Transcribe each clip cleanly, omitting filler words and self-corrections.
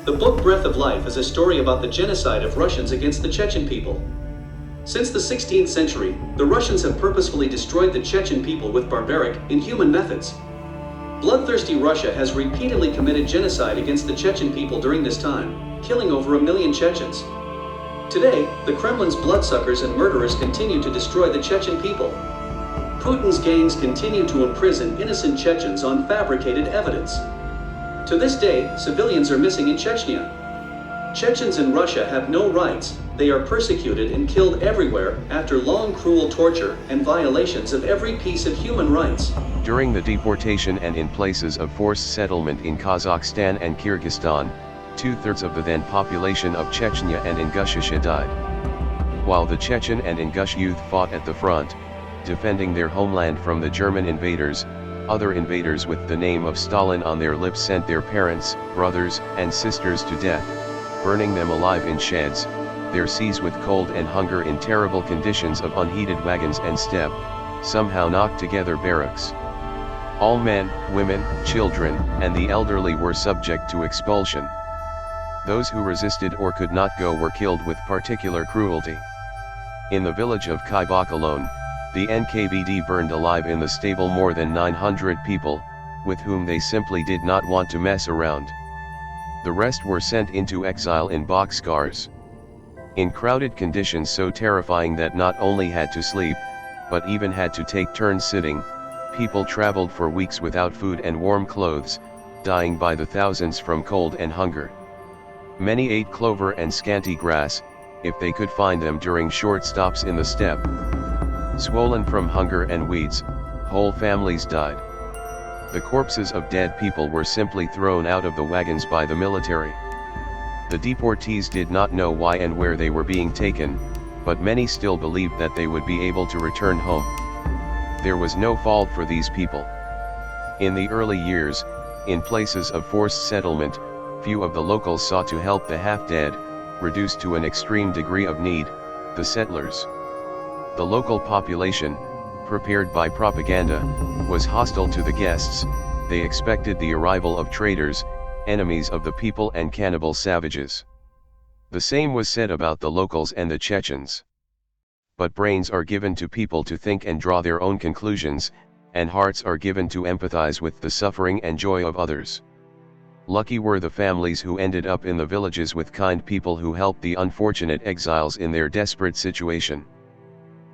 The book Breath of Life is a story about the genocide of Russians against the Chechen people. Since the 16th century, the Russians have purposefully destroyed the Chechen people with barbaric, inhuman methods. Bloodthirsty Russia has repeatedly committed genocide against the Chechen people during this time, killing over 1 million Chechens. Today, the Kremlin's bloodsuckers and murderers continue to destroy the Chechen people. Putin's gangs continue to imprison innocent Chechens on fabricated evidence. To this day, civilians are missing in Chechnya. Chechens in Russia have no rights. They are persecuted and killed everywhere after long cruel torture and violations of every piece of human rights. During the deportation and in places of forced settlement in Kazakhstan and Kyrgyzstan, 2/3 of the then population of Chechnya and Ingushetia died. While the Chechen and Ingush youth fought at the front, defending their homeland from the German invaders, other invaders with the name of Stalin on their lips sent their parents, brothers, and sisters to death, burning them alive in sheds, their seas with cold and hunger in terrible conditions of unheated wagons and steppe, somehow knocked together barracks. All men, women, children, and the elderly were subject to expulsion. Those who resisted or could not go were killed with particular cruelty. In the village of Kaibak alone, the NKVD burned alive in the stable more than 900 people, with whom they simply did not want to mess around. The rest were sent into exile in boxcars. In crowded conditions so terrifying that not only had to sleep, but even had to take turns sitting, people traveled for weeks without food and warm clothes, dying by the thousands from cold and hunger. Many ate clover and scanty grass, if they could find them during short stops in the steppe. Swollen from hunger and weeds, whole families died. The corpses of dead people were simply thrown out of the wagons by the military. The deportees did not know why and where they were being taken, but many still believed that they would be able to return home. There was no fault for these people. In the early years, in places of forced settlement, few of the locals sought to help the half-dead, reduced to an extreme degree of need, the settlers. The local population, prepared by propaganda, was hostile to the guests. They expected the arrival of traitors, enemies of the people and cannibal savages. The same was said about the locals and the Chechens. But brains are given to people to think and draw their own conclusions, and hearts are given to empathize with the suffering and joy of others. Lucky were the families who ended up in the villages with kind people who helped the unfortunate exiles in their desperate situation.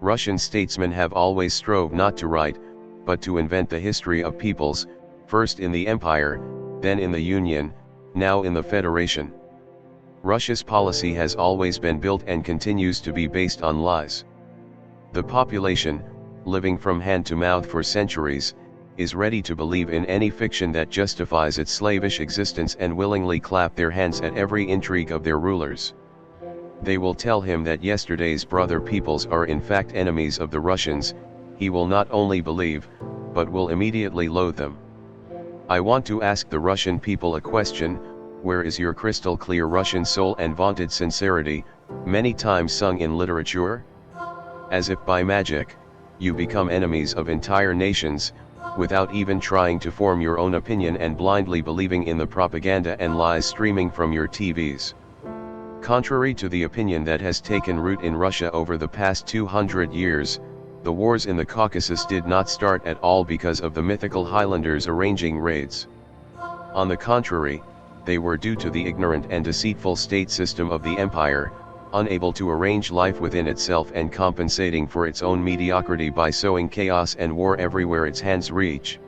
Russian statesmen have always strove not to write, but to invent the history of peoples, first in the empire, then in the Union, now in the Federation. Russia's policy has always been built and continues to be based on lies. The population, living from hand to mouth for centuries, is ready to believe in any fiction that justifies its slavish existence and willingly clap their hands at every intrigue of their rulers. They will tell him that yesterday's brother peoples are in fact enemies of the Russians. He will not only believe, but will immediately loathe them. I want to ask the Russian people a question: where is your crystal clear Russian soul and vaunted sincerity, many times sung in literature? As if by magic, you become enemies of entire nations, without even trying to form your own opinion and blindly believing in the propaganda and lies streaming from your TVs. Contrary to the opinion that has taken root in Russia over the past 200 years, the wars in the Caucasus did not start at all because of the mythical Highlanders arranging raids. On the contrary, they were due to the ignorant and deceitful state system of the empire, unable to arrange life within itself and compensating for its own mediocrity by sowing chaos and war everywhere its hands reach.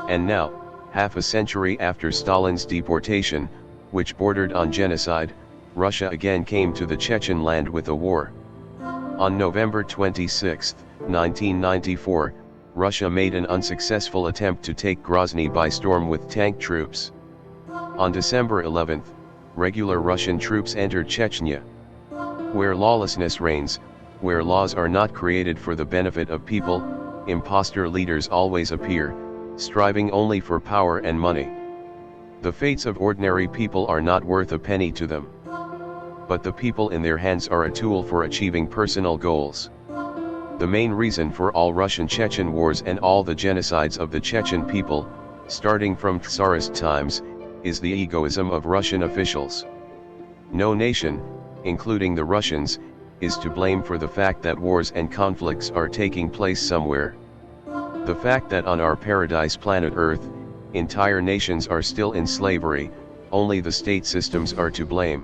And now, half a century after Stalin's deportation, which bordered on genocide, Russia again came to the Chechen land with a war. On November 26, 1994, Russia made an unsuccessful attempt to take Grozny by storm with tank troops. On December 11, regular Russian troops entered Chechnya. Where lawlessness reigns, where laws are not created for the benefit of people, imposter leaders always appear, striving only for power and money. The fates of ordinary people are not worth a penny to them. But the people in their hands are a tool for achieving personal goals. The main reason for all Russian Chechen wars and all the genocides of the Chechen people, starting from Tsarist times, is the egoism of Russian officials. No nation, including the Russians, is to blame for the fact that wars and conflicts are taking place somewhere. The fact that on our paradise planet Earth, entire nations are still in slavery, only the state systems are to blame.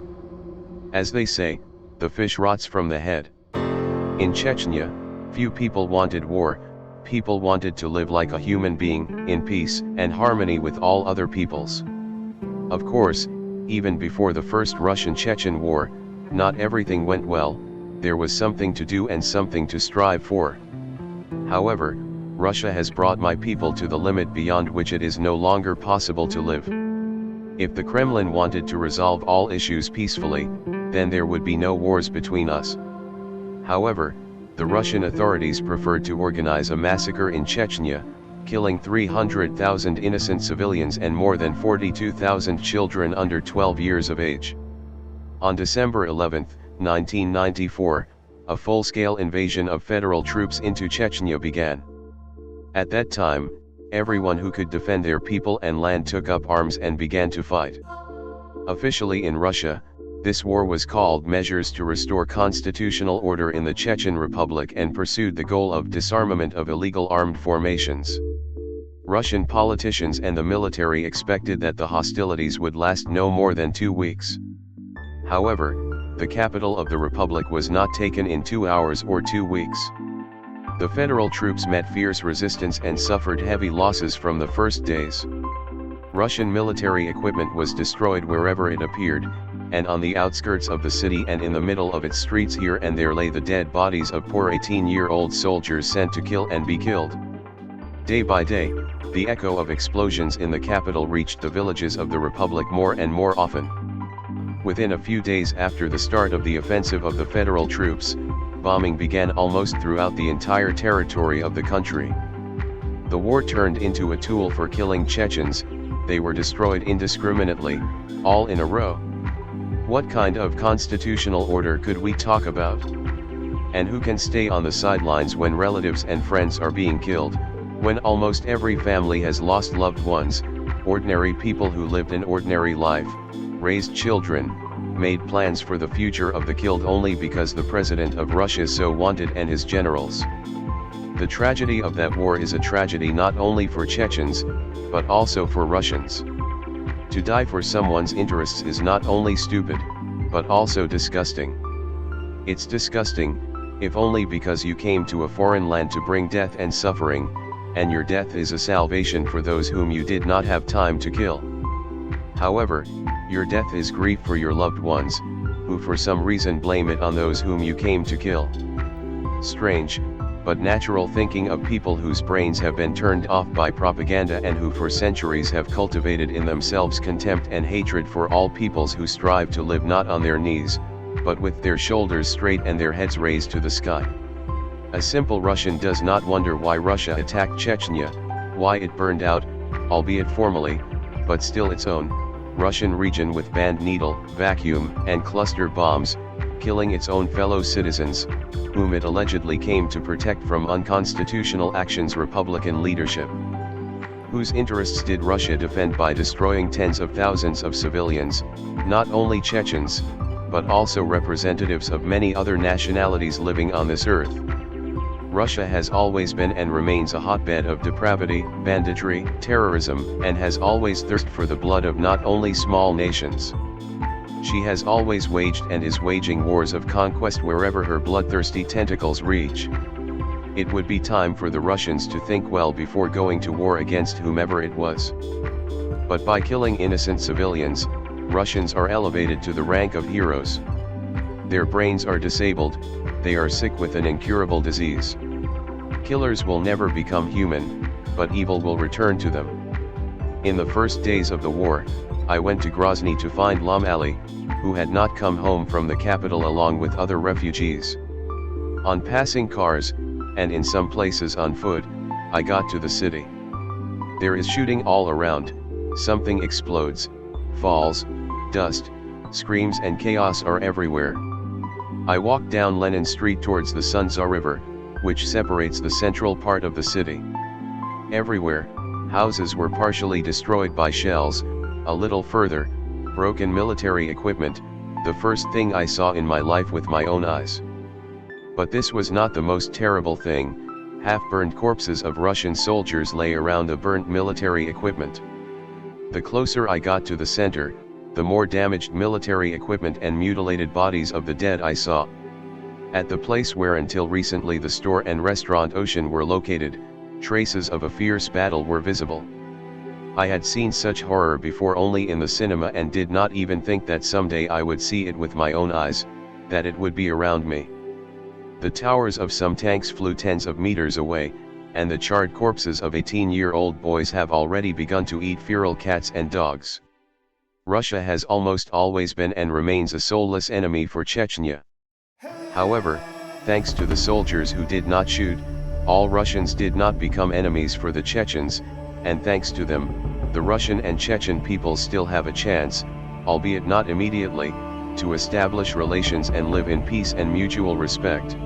As they say, the fish rots from the head. In Chechnya, few people wanted war, people wanted to live like a human being, in peace and harmony with all other peoples. Of course, even before the first Russian-Chechen war, not everything went well, there was something to do and something to strive for. However, Russia has brought my people to the limit beyond which it is no longer possible to live. If the Kremlin wanted to resolve all issues peacefully, then there would be no wars between us. However, the Russian authorities preferred to organize a massacre in Chechnya, killing 300,000 innocent civilians and more than 42,000 children under 12 years of age. On December 11, 1994, a full-scale invasion of federal troops into Chechnya began. At that time, everyone who could defend their people and land took up arms and began to fight. Officially in Russia, this war was called Measures to Restore Constitutional Order in the Chechen Republic and pursued the goal of disarmament of illegal armed formations. Russian politicians and the military expected that the hostilities would last no more than 2 weeks. However, the capital of the Republic was not taken in 2 hours or 2 weeks. The federal troops met fierce resistance and suffered heavy losses from the first days. Russian military equipment was destroyed wherever it appeared, and on the outskirts of the city and in the middle of its streets here and there lay the dead bodies of poor 18-year-old soldiers sent to kill and be killed. Day by day, the echo of explosions in the capital reached the villages of the Republic more and more often. Within a few days after the start of the offensive of the federal troops, bombing began almost throughout the entire territory of the country. The war turned into a tool for killing Chechens. They were destroyed indiscriminately, all in a row. What kind of constitutional order could we talk about? And who can stay on the sidelines when relatives and friends are being killed, when almost every family has lost loved ones, ordinary people who lived an ordinary life, raised children, made plans for the future of the killed only because the president of Russia so wanted and his generals? The tragedy of that war is a tragedy not only for Chechens, but also for Russians. To die for someone's interests is not only stupid, but also disgusting. It's disgusting, if only because you came to a foreign land to bring death and suffering, and your death is a salvation for those whom you did not have time to kill. However, your death is grief for your loved ones, who for some reason blame it on those whom you came to kill. Strange, but natural thinking of people whose brains have been turned off by propaganda and who for centuries have cultivated in themselves contempt and hatred for all peoples who strive to live not on their knees, but with their shoulders straight and their heads raised to the sky. A simple Russian does not wonder why Russia attacked Chechnya, why it burned out, albeit formally, but still its own, Russian region with band needle, vacuum, and cluster bombs, killing its own fellow citizens, whom it allegedly came to protect from unconstitutional actions. Republican leadership. Whose interests did Russia defend by destroying tens of thousands of civilians, not only Chechens, but also representatives of many other nationalities living on this earth? Russia has always been and remains a hotbed of depravity, banditry, terrorism, and has always thirsted for the blood of not only small nations. She has always waged and is waging wars of conquest wherever her bloodthirsty tentacles reach. It would be time for the Russians to think well before going to war against whomever it was. But by killing innocent civilians, Russians are elevated to the rank of heroes. Their brains are disabled, they are sick with an incurable disease. Killers will never become human, but evil will return to them. In the first days of the war, I went to Grozny to find Lemi, who had not come home from the capital along with other refugees. On passing cars, and in some places on foot, I got to the city. There is shooting all around, something explodes, falls, dust, screams and chaos are everywhere. I walked down Lenin Street towards the Sunza River, which separates the central part of the city. Everywhere, houses were partially destroyed by shells, A little further, broken military equipment, the first thing I saw in my life with my own eyes. But this was not the most terrible thing. Half-burned corpses of Russian soldiers lay around the burnt military equipment. The closer I got to the center, the more damaged military equipment and mutilated bodies of the dead I saw. At the place where until recently the store and restaurant Ocean were located, traces of a fierce battle were visible. I had seen such horror before only in the cinema and did not even think that someday I would see it with my own eyes, that it would be around me. The towers of some tanks flew tens of meters away, and the charred corpses of 18-year-old boys have already begun to eat feral cats and dogs. Russia has almost always been and remains a soulless enemy for Chechnya. However, thanks to the soldiers who did not shoot, all Russians did not become enemies for the Chechens, and thanks to them, the Russian and Chechen people still have a chance, albeit not immediately, to establish relations and live in peace and mutual respect.